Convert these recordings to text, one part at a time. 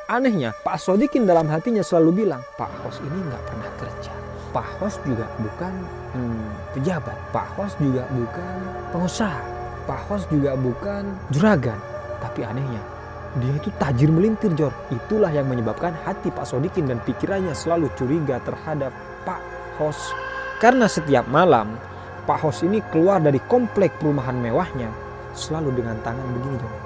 Anehnya, Pak Sodikin dalam hatinya selalu bilang, Pak Hos ini nggak pernah kerja. Pak Hos juga bukan pejabat. Pak Hos juga bukan pengusaha. Pak Hos juga bukan juragan. Tapi anehnya, dia itu tajir melintir, Jor. Itulah yang menyebabkan hati Pak Sodikin dan pikirannya selalu curiga terhadap Pak Hos. Karena setiap malam, Pak Hos ini keluar dari komplek perumahan mewahnya selalu dengan tangan begini, Jor.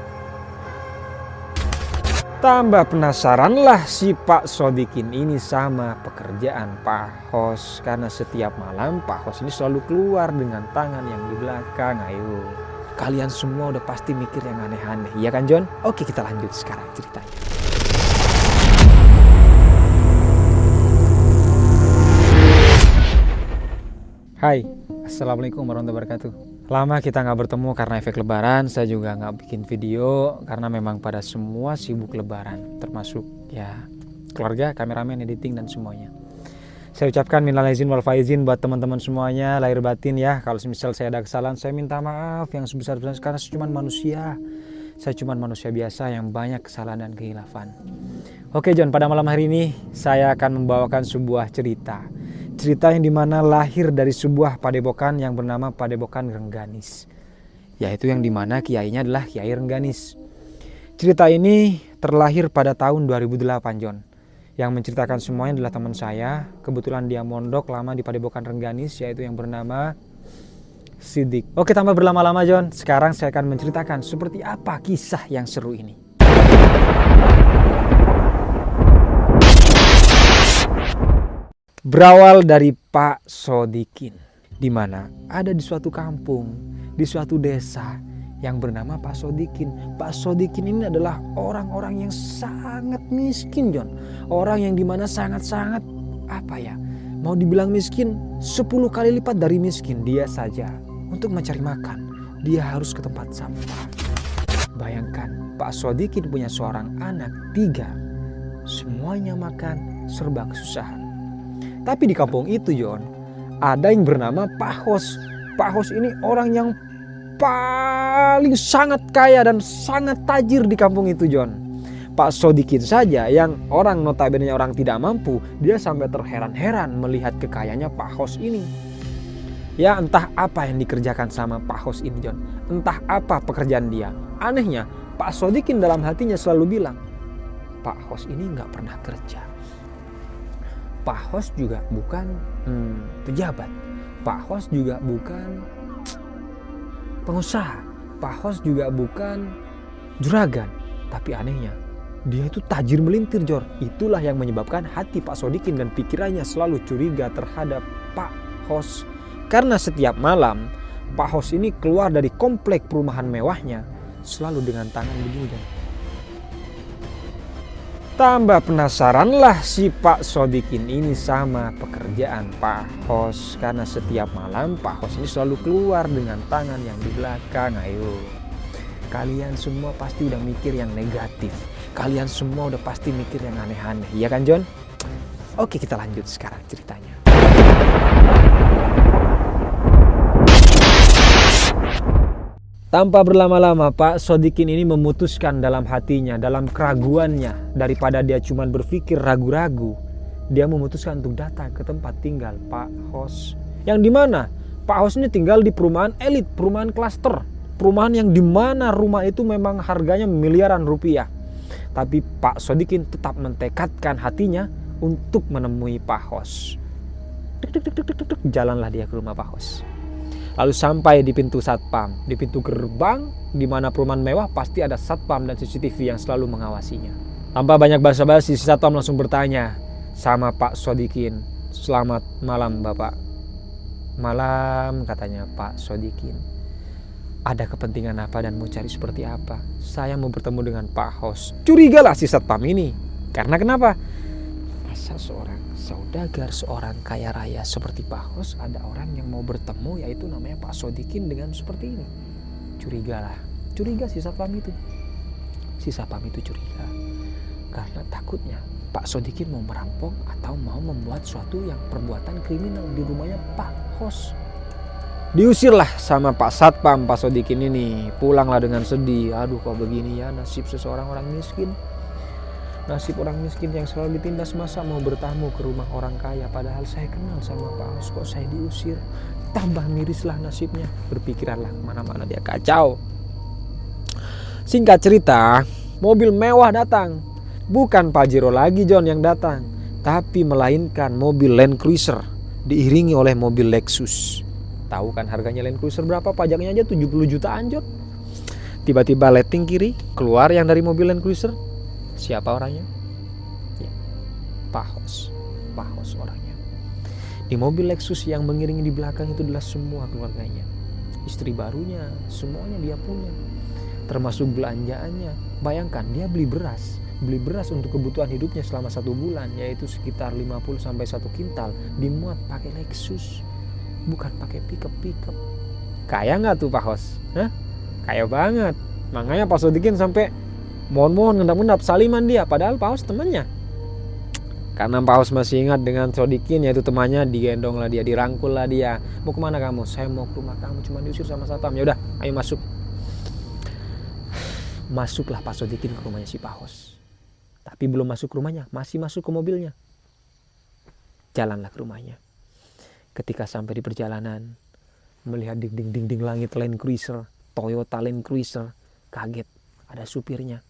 Tambah penasaranlah si Pak Sodikin ini sama pekerjaan Pak Hos. Karena setiap malam Pak Hos ini selalu keluar dengan tangan yang di belakang. Ayo, kalian semua udah pasti mikir yang aneh-aneh, iya kan John? Oke, kita lanjut sekarang ceritanya. Hai, Assalamualaikum warahmatullahi wabarakatuh. Lama kita nggak bertemu karena efek lebaran. Saya juga nggak bikin video karena memang pada semua sibuk lebaran, termasuk ya keluarga, kameramen, editing dan semuanya. Saya ucapkan minal aizin wal faizin buat teman-teman semuanya, lahir batin ya. Kalau misal saya ada kesalahan, saya minta maaf yang sebesar-besarnya karena saya cuma manusia. Saya cuma manusia biasa yang banyak kesalahan dan kehilafan. Oke John, pada malam hari ini saya akan membawakan sebuah cerita. Cerita yang dimana lahir dari sebuah padepokan yang bernama Padepokan Rengganis. Yaitu yang dimana kiainya adalah Kiai Rengganis. Cerita ini terlahir pada tahun 2008 John. Yang menceritakan semuanya adalah teman saya. Kebetulan dia mondok lama di Padepokan Rengganis, yaitu yang bernama Sidik. Oke, tanpa berlama-lama John, sekarang saya akan menceritakan seperti apa kisah yang seru ini. Berawal dari Pak Sodikin, di mana ada di suatu kampung, di suatu desa yang bernama Pak Sodikin. Pak Sodikin ini adalah orang-orang yang sangat miskin John. Orang yang dimana sangat-sangat mau dibilang miskin 10 kali lipat dari miskin. Dia saja untuk mencari makan, dia harus ke tempat sampah. Bayangkan, Pak Sodikin punya seorang anak 3. Semuanya makan serba kesusahan. Tapi di kampung itu John, ada yang bernama Pak Hos. Pak Hos ini orang yang paling sangat kaya dan sangat tajir di kampung itu John. Pak Sodikin saja yang orang notabene orang tidak mampu, dia sampai terheran-heran melihat kekayaannya Pak Hos ini. Ya entah apa yang dikerjakan sama Pak Hos ini John. Entah apa pekerjaan dia. Anehnya Pak Sodikin dalam hatinya selalu bilang, Pak Hos ini nggak pernah kerja. Pak Hos juga bukan pejabat. Pak Hos juga bukan pengusaha. Pak Hos juga bukan juragan. Tapi anehnya, dia itu tajir melintir Jor. Itulah yang menyebabkan hati Pak Sodikin dan pikirannya selalu curiga terhadap Pak Hos. Karena setiap malam Pak Hos ini keluar dari komplek perumahan mewahnya selalu dengan tangan begini Jor. Tambah penasaranlah si Pak Sodikin ini sama pekerjaan Pak Hos. Karena setiap malam Pak Hos ini selalu keluar dengan tangan yang di belakang. Ayo, kalian semua pasti udah mikir yang negatif. Kalian semua udah pasti mikir yang aneh-aneh, iya kan John? Oke, kita lanjut sekarang ceritanya. Tanpa berlama-lama Pak Sodikin ini memutuskan dalam hatinya, dalam keraguannya, daripada dia cuma berpikir ragu-ragu, dia memutuskan untuk datang ke tempat tinggal Pak Hos. Yang dimana Pak Hos ini tinggal di perumahan elit, perumahan klaster, perumahan yang dimana rumah itu memang harganya miliaran rupiah. Tapi Pak Sodikin tetap mentekadkan hatinya untuk menemui Pak Hos. Jalanlah dia ke rumah Pak Hos. Lalu sampai di pintu satpam, di pintu gerbang di mana perumahan mewah pasti ada satpam dan CCTV yang selalu mengawasinya. Tanpa banyak basa-basi, si satpam langsung bertanya sama Pak Sodikin, "Selamat malam Bapak." "Malam," katanya Pak Sodikin. "Ada kepentingan apa dan mau cari seperti apa?" "Saya mau bertemu dengan Pak Hos." Curigalah si satpam ini. Karena kenapa? Masa seorang saudagar, seorang kaya raya seperti Pak Hos ada orang yang mau bertemu yaitu namanya Pak Sodikin dengan seperti ini. Curiga si satpam itu. Si satpam itu curiga karena takutnya Pak Sodikin mau merampok atau mau membuat suatu yang perbuatan kriminal di rumahnya Pak Hos. Diusirlah sama Pak Satpam Pak Sodikin ini. Pulanglah dengan sedih. Aduh, kok begini ya nasib seseorang orang miskin. Nasib orang miskin yang selalu ditindas, masa mau bertamu ke rumah orang kaya, padahal saya kenal sama Pak Hos, kok saya diusir. Tambah mirislah nasibnya, berpikiranlah kemana-mana dia, kacau. Singkat cerita, mobil mewah datang. Bukan Pajero lagi John yang datang, tapi melainkan mobil Land Cruiser diiringi oleh mobil Lexus. Tahu kan harganya Land Cruiser berapa? Pajaknya aja 70 jutaan John. Tiba-tiba lighting kiri, keluar yang dari mobil Land Cruiser. Siapa orangnya? Ya, Pak Hos. Pak Hos orangnya. Di mobil Lexus yang mengiringi di belakang itu adalah semua keluarganya. Istri barunya, semuanya dia punya. Termasuk belanjaannya. Bayangkan dia beli beras untuk kebutuhan hidupnya selama 1 bulan, yaitu sekitar 50 sampai 1 kintal, dimuat pakai Lexus, bukan pakai pickup. Kaya nggak tuh Pak Hos? Hah? Kaya banget. Makanya Pak Sodikin sampai mohon ngendap-ngendap saliman dia, padahal Pak Hos temannya. Karena Pak Hos masih ingat dengan Sodikin, yaitu temannya, digendong lah dia, dirangkul lah dia. Mau kemana kamu? Saya mau ke rumah kamu, cuma diusir sama satpam. Ya udah, ayo masuk. Masuklah Pak Sodikin ke rumahnya si Pak Hos. Tapi belum masuk ke rumahnya, masih masuk ke mobilnya. Jalanlah ke rumahnya. Ketika sampai di perjalanan, melihat dinding langit Land Cruiser, Toyota Land Cruiser, kaget, ada supirnya.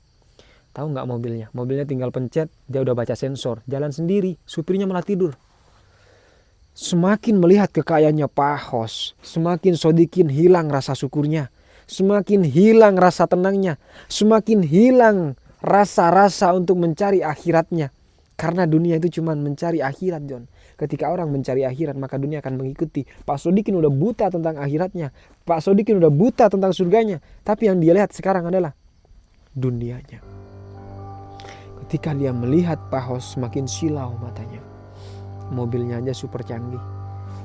Tahu nggak mobilnya? Mobilnya tinggal pencet, dia udah baca sensor, jalan sendiri, supirnya malah tidur. Semakin melihat kekayaannya Pak Hos, semakin Sodikin hilang rasa syukurnya, semakin hilang rasa tenangnya, semakin hilang rasa-rasa untuk mencari akhiratnya. Karena dunia itu cuma mencari akhirat John. Ketika orang mencari akhirat, maka dunia akan mengikuti. Pak Sodikin udah buta tentang akhiratnya, Pak Sodikin udah buta tentang surganya. Tapi yang dia lihat sekarang adalah dunianya. Ketika dia melihat Pak Hos, semakin silau matanya. Mobilnya aja super canggih.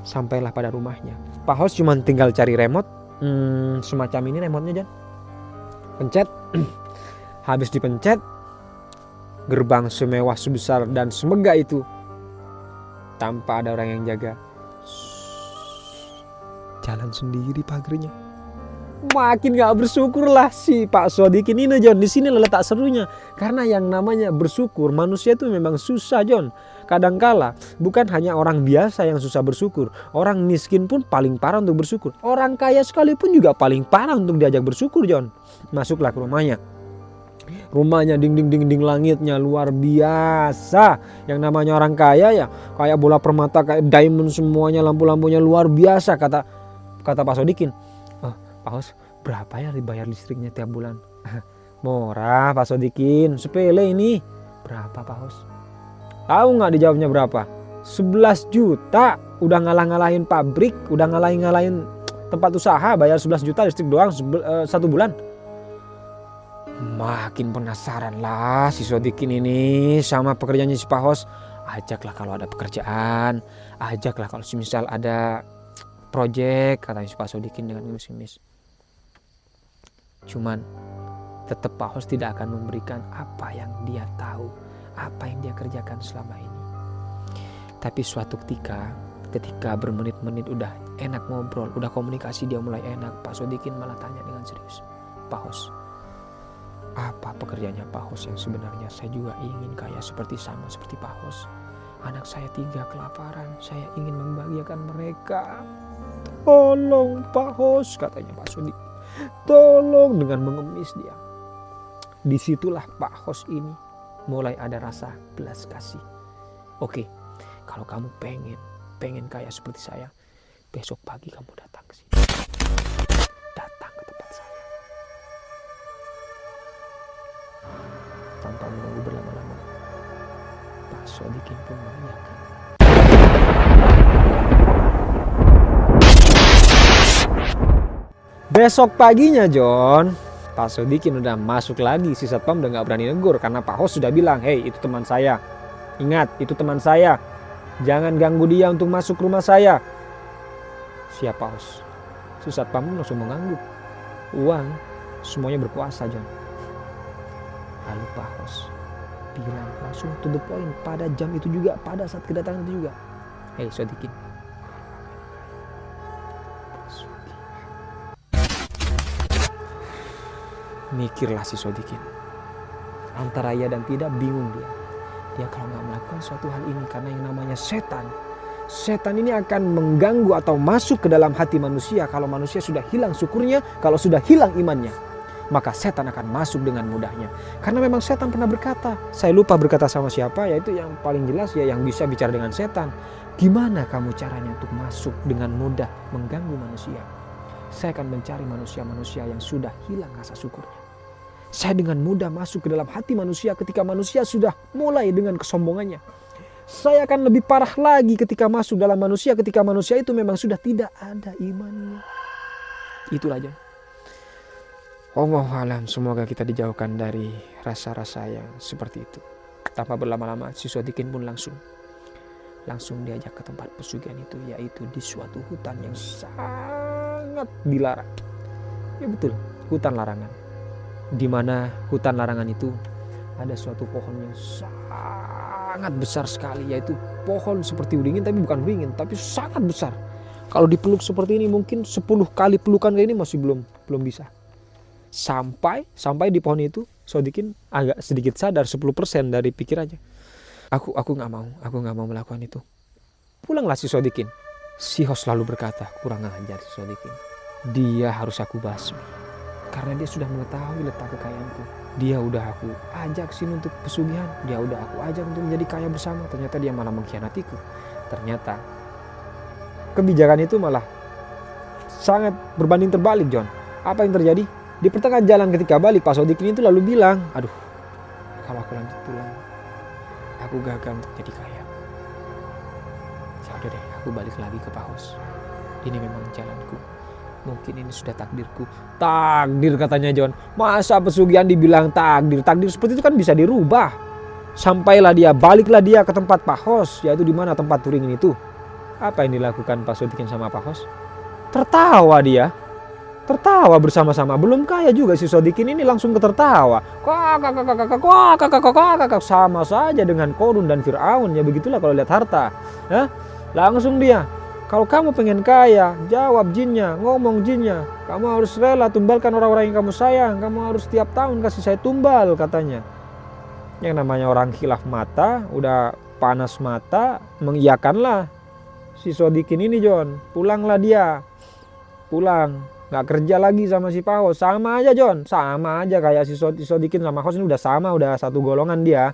Sampailah pada rumahnya. Pak Hos cuma tinggal cari remote, semacam ini remotenya John. Pencet. Habis dipencet, gerbang semewah, sebesar dan semegah itu, tanpa ada orang yang jaga, jalan sendiri pagernya. Makin gak bersyukurlah si Pak Sodikin ini John. Di sini letak serunya. Karena yang namanya bersyukur, manusia itu memang susah John. Kadangkala bukan hanya orang biasa yang susah bersyukur, orang miskin pun paling parah untuk bersyukur. Orang kaya sekalipun juga paling parah untuk diajak bersyukur John. Masuklah ke rumahnya. Rumahnya dinding langitnya luar biasa. Yang namanya orang kaya ya kayak bola permata, kayak diamond semuanya, lampu-lampunya luar biasa. Kata Pak Sodikin, Pak Hos, berapa ya dibayar listriknya tiap bulan? Murah Pak Sodikin, sepele ini. Berapa Pak Hos? Tahu nggak dijawabnya berapa? 11 juta. Udah ngalah-ngalahin pabrik, udah ngalahin tempat usaha, bayar 11 juta listrik doang 1 bulan. Makin penasaran lah si Sodikin ini sama pekerjaannya si Pak Hos. Ajaklah kalau ada pekerjaan, ajaklah kalau misal ada project, katanya si Pak Sodikin dengan ngemis-ngemis. Cuman tetap Pak Hos tidak akan memberikan apa yang dia tahu, apa yang dia kerjakan selama ini. Tapi suatu ketika bermenit-menit udah enak ngobrol, udah komunikasi dia mulai enak, Pak Sodikin malah tanya dengan serius, Pak Hos, apa pekerjaannya Pak Hos yang sebenarnya? Saya juga ingin kaya seperti Pak Hos. Anak saya 3 kelaparan, saya ingin membahagiakan mereka. Tolong Pak Hos, katanya Pak Sodikin. Tolong, dengan mengemis dia. Disitulah Pak Hos ini mulai ada rasa belas kasih. Oke, kalau kamu pengen kaya seperti saya, besok pagi kamu datang ke sini. Datang ke tempat saya. Tanpa menunggu berlama-lama, Pak Sodikin pun mengiyakan. Besok paginya John, Pak Sodikin udah masuk lagi. Si satpam udah gak berani negur karena Pak Hos sudah bilang, hey, itu teman saya. Ingat, itu teman saya. Jangan ganggu dia untuk masuk rumah saya. Siap Pak Hos. Si satpam pun langsung mengangguk. Uang semuanya berkuasa John. Lalu Pak Hos bilang langsung to the point pada jam itu juga, pada saat kedatangan itu juga. Hey Sodikin, mikirlah si Sodikin. antara ya dan tidak, bingung dia. Dia kalau nggak melakukan suatu hal ini, karena yang namanya setan ini akan mengganggu atau masuk ke dalam hati manusia. Kalau manusia sudah hilang syukurnya, kalau sudah hilang imannya, maka setan akan masuk dengan mudahnya. Karena memang setan pernah berkata, saya lupa berkata sama siapa, yaitu yang paling jelas ya yang bisa bicara dengan setan. Gimana kamu caranya untuk masuk dengan mudah mengganggu manusia? Saya akan mencari manusia-manusia yang sudah hilang rasa syukurnya. Saya dengan mudah masuk ke dalam hati manusia ketika manusia sudah mulai dengan kesombongannya. Saya akan lebih parah lagi ketika masuk dalam manusia, ketika manusia itu memang sudah tidak ada imannya. Itulah aja. Wallahualam, semoga kita dijauhkan dari rasa-rasa yang seperti itu. Tanpa berlama-lama, si Sodikin pun langsung diajak ke tempat pesugihan itu, yaitu di suatu hutan yang sangat dilarang. Ya betul, hutan larangan. Di mana hutan larangan itu ada suatu pohon yang sangat besar sekali, yaitu pohon seperti beringin, tapi bukan beringin, tapi sangat besar. Kalau dipeluk seperti ini mungkin 10 kali pelukan kayak ini masih belum bisa. Sampai di pohon itu Sodikin agak sedikit sadar 10% dari pikirannya. Aku nggak mau melakukan itu. Pulanglah si Sodikin. Si host lalu berkata, kurang ajar si Sodikin. Dia harus aku basmi. Karena dia sudah mengetahui letak kekayaanku. Dia udah aku ajak sini untuk pesugihan. Dia udah aku ajak untuk menjadi kaya bersama. Ternyata dia malah mengkhianatiku. Ternyata kebijakan itu malah sangat berbanding terbalik, John. Apa yang terjadi? Di pertengahan jalan ketika balik, Pak Sodikin itu lalu bilang, aduh, kalau aku lanjut pulang, aku gagal untuk jadi kaya. Ya udah deh, aku balik lagi ke Pak Hos. Ini memang jalanku. Mungkin ini sudah takdirku. Takdir katanya John. Masa pesugihan dibilang takdir? Takdir seperti itu kan bisa dirubah. Baliklah dia ke tempat Pak Hos, yaitu di mana tempat turingin itu. Apa yang dilakukan Pak Sodikin sama Pak Hos? Tertawa dia. Tertawa bersama-sama. Belum kaya juga si Sodikin ini langsung tertawa. Sama saja dengan Korun dan Fir'aun. Ya begitulah kalau lihat harta. Ya? Langsung dia. Kalau kamu pengen kaya, jawab jinnya, ngomong jinnya. Kamu harus rela tumbalkan orang-orang yang kamu sayang. Kamu harus setiap tahun kasih saya tumbal katanya. Yang namanya orang khilaf mata, udah panas mata, mengiyakanlah si Sodikin ini John. Pulanglah dia. Pulang. Gak kerja lagi sama si Pak Hos. Sama aja John. Sama aja kayak si Sodikin sama Hos ini udah sama. Udah satu golongan dia.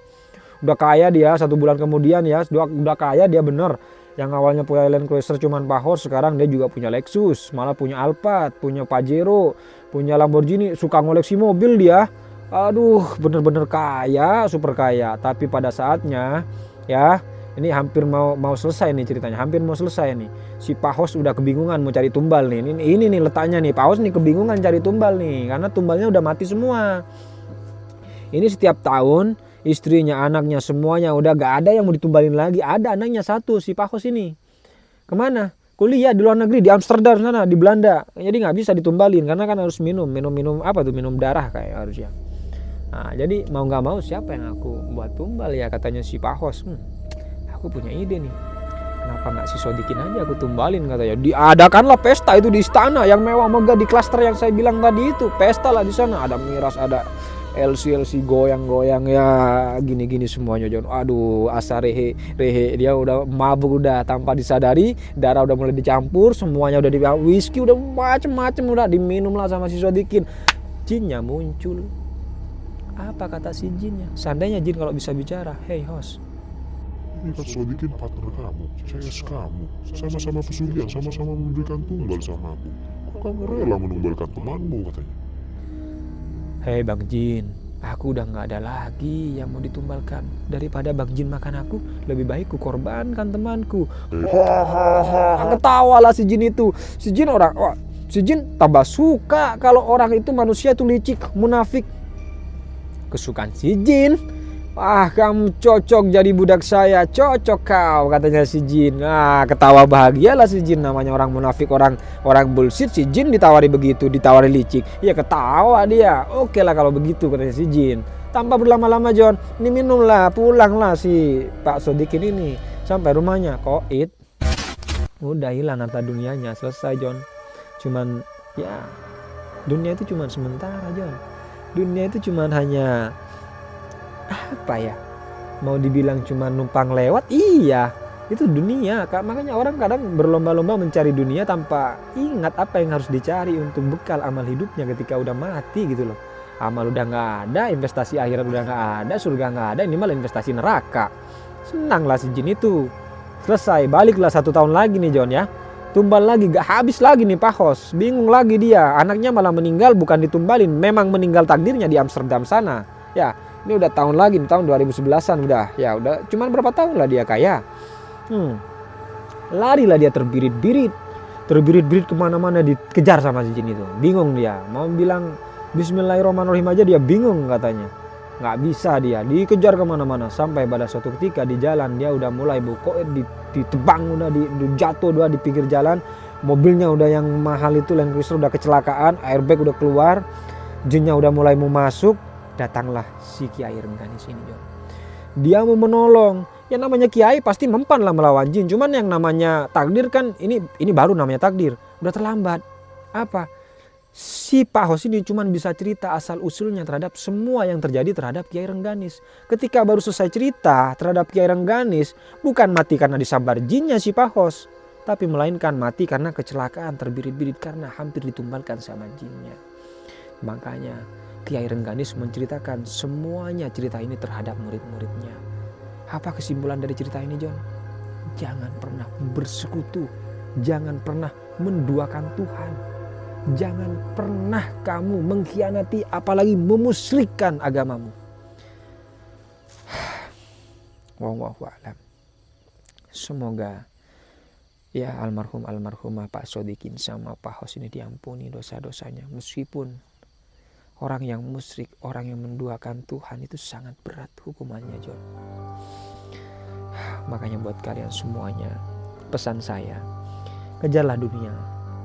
Udah kaya dia 1 bulan kemudian ya. Udah kaya dia bener. Yang awalnya punya Land Cruiser cuman Pak Hos, sekarang dia juga punya Lexus, malah punya Alphard, punya Pajero, punya Lamborghini, suka ngoleksi mobil dia. Aduh, bener-bener kaya, super kaya. Tapi pada saatnya ya, ini hampir mau selesai nih ceritanya, hampir mau selesai nih. Si Pak Hos udah kebingungan mau cari tumbal nih. Ini nih letaknya nih, Pak Hos nih kebingungan cari tumbal nih, karena tumbalnya udah mati semua. Ini setiap tahun istrinya, anaknya, semuanya udah gak ada yang mau ditumbalin lagi. Ada anaknya satu, si Pak Hos ini. Kemana? Kuliah di luar negeri, di Amsterdam sana, di Belanda. Jadi gak bisa ditumbalin, karena kan harus minum apa tuh, minum darah kayak harusnya. Nah, jadi mau gak mau siapa yang aku buat tumbal ya, katanya si Pak Hos. Aku punya ide nih. Kenapa gak si Sodikin aja aku tumbalin katanya. Diadakanlah pesta itu di istana yang mewah megah di klaster yang saya bilang tadi itu. Pesta lah di sana, ada miras, ada LC goyang-goyang ya gini-gini semuanya John. Aduh, asa rehe dia udah mabuk udah tanpa disadari, darah udah mulai dicampur, semuanya udah di whisky udah macem-macem udah diminum lah sama si Sodikin. Jinnya muncul. Apa kata si jinnya? Seandainya jin kalau bisa bicara, hey host. Ini kan Sodikin partner kamu, saya kamu, sama-sama pesugihan, sama-sama memberikan tumbal sama aku. Kok kamu rela menumbalkan temanmu katanya? Hei Bang Jin, aku udah gak ada lagi yang mau ditumbalkan. Daripada Bang Jin makan aku, lebih baik ku korbankan temanku. Ketawalah si Jin itu. Si Jin tambah suka kalau orang itu manusia itu licik, munafik. Kesukaan si Jin. Kamu cocok jadi budak saya, cocok kau katanya si Jin. Ketawa bahagialah si Jin, namanya orang munafik, orang bullshit. Si Jin ditawari begitu, ditawari licik, ya ketawa dia. Oke lah kalau begitu katanya si Jin. Tanpa berlama-lama John, ini minumlah, pulanglah si Pak Sodikin ini sampai rumahnya. Koit, udah hilang harta dunianya, selesai John. Cuman ya dunia itu cuman sementara John. Dunia itu cuman hanya apa ya, mau dibilang cuma numpang lewat, iya itu dunia Kak. Makanya orang kadang berlomba-lomba mencari dunia tanpa ingat apa yang harus dicari untuk bekal amal hidupnya ketika udah mati gitu loh. Amal udah nggak ada, investasi akhirat udah nggak ada, surga nggak ada, ini malah investasi neraka. Senanglah si jin itu. Selesai, baliklah 1 tahun lagi nih John ya. Tumbal lagi, gak habis lagi nih Pak Hos. Bingung lagi dia, anaknya malah meninggal bukan ditumbalin, memang meninggal takdirnya di Amsterdam sana. Ya, ini udah tahun lagi, tahun 2011an udah. Ya udah, cuman berapa tahun lah dia kaya. Larilah dia terbirit-birit kemana-mana, dikejar sama si jin itu. Bingung dia, mau bilang Bismillahirrahmanirrahim aja dia bingung katanya. Nggak bisa dia, dikejar kemana-mana. Sampai pada suatu ketika di jalan dia udah mulai bokok, ditebang, udah jatuh udah di pinggir jalan. Mobilnya udah yang mahal itu Land Cruiser udah kecelakaan, airbag udah keluar, jinnya udah mulai mau masuk. Datanglah si Kiai Rengganis ini John. Dia mau menolong. Ya namanya Kiai pasti mempan lah melawan jin. Cuman yang namanya takdir kan ini baru namanya takdir. Udah terlambat. Apa? Si Pak Hos ini cuma bisa cerita asal usulnya terhadap semua yang terjadi terhadap Kiai Rengganis. Ketika baru selesai cerita terhadap Kiai Rengganis, bukan mati karena disambar jinnya si Pak Hos, tapi melainkan mati karena kecelakaan, terbirit-birit karena hampir ditumbalkan sama jinnya. Makanya Kiai Rengganis menceritakan semuanya cerita ini terhadap murid-muridnya. Apa kesimpulan dari cerita ini John? Jangan pernah bersekutu, jangan pernah menduakan Tuhan. Jangan pernah kamu mengkhianati apalagi memusyrikkan agamamu. Wallahu a'lam. Semoga ya almarhumah Pak Sodikin sama Pak Hos ini diampuni dosa-dosanya. Meskipun orang yang musyrik, orang yang menduakan Tuhan itu sangat berat hukumannya John. Makanya buat kalian semuanya, pesan saya, kejarlah dunia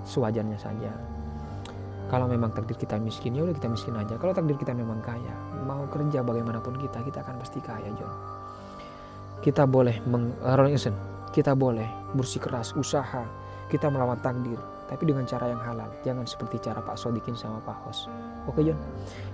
sewajarnya saja. Kalau memang takdir kita miskin, ya udah kita miskin aja. Kalau takdir kita memang kaya, mau kerja bagaimanapun kita akan pasti kaya John. Kita boleh kita boleh bersikeras, usaha, kita melawan takdir, tapi dengan cara yang halal. Jangan seperti cara Pak Sodikin sama Pak Hos. Oke John,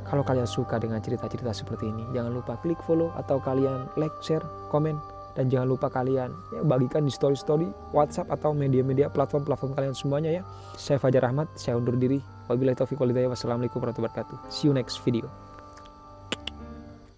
kalau kalian suka dengan cerita-cerita seperti ini, jangan lupa klik follow atau kalian like, share, komen. Dan jangan lupa kalian bagikan di story-story WhatsApp atau media-media platform kalian semuanya ya. Saya Fajar Ahmad, saya undur diri. Wabillahi taufiq wal hidayah. Wassalamualaikum warahmatullahi wabarakatuh. See you next video.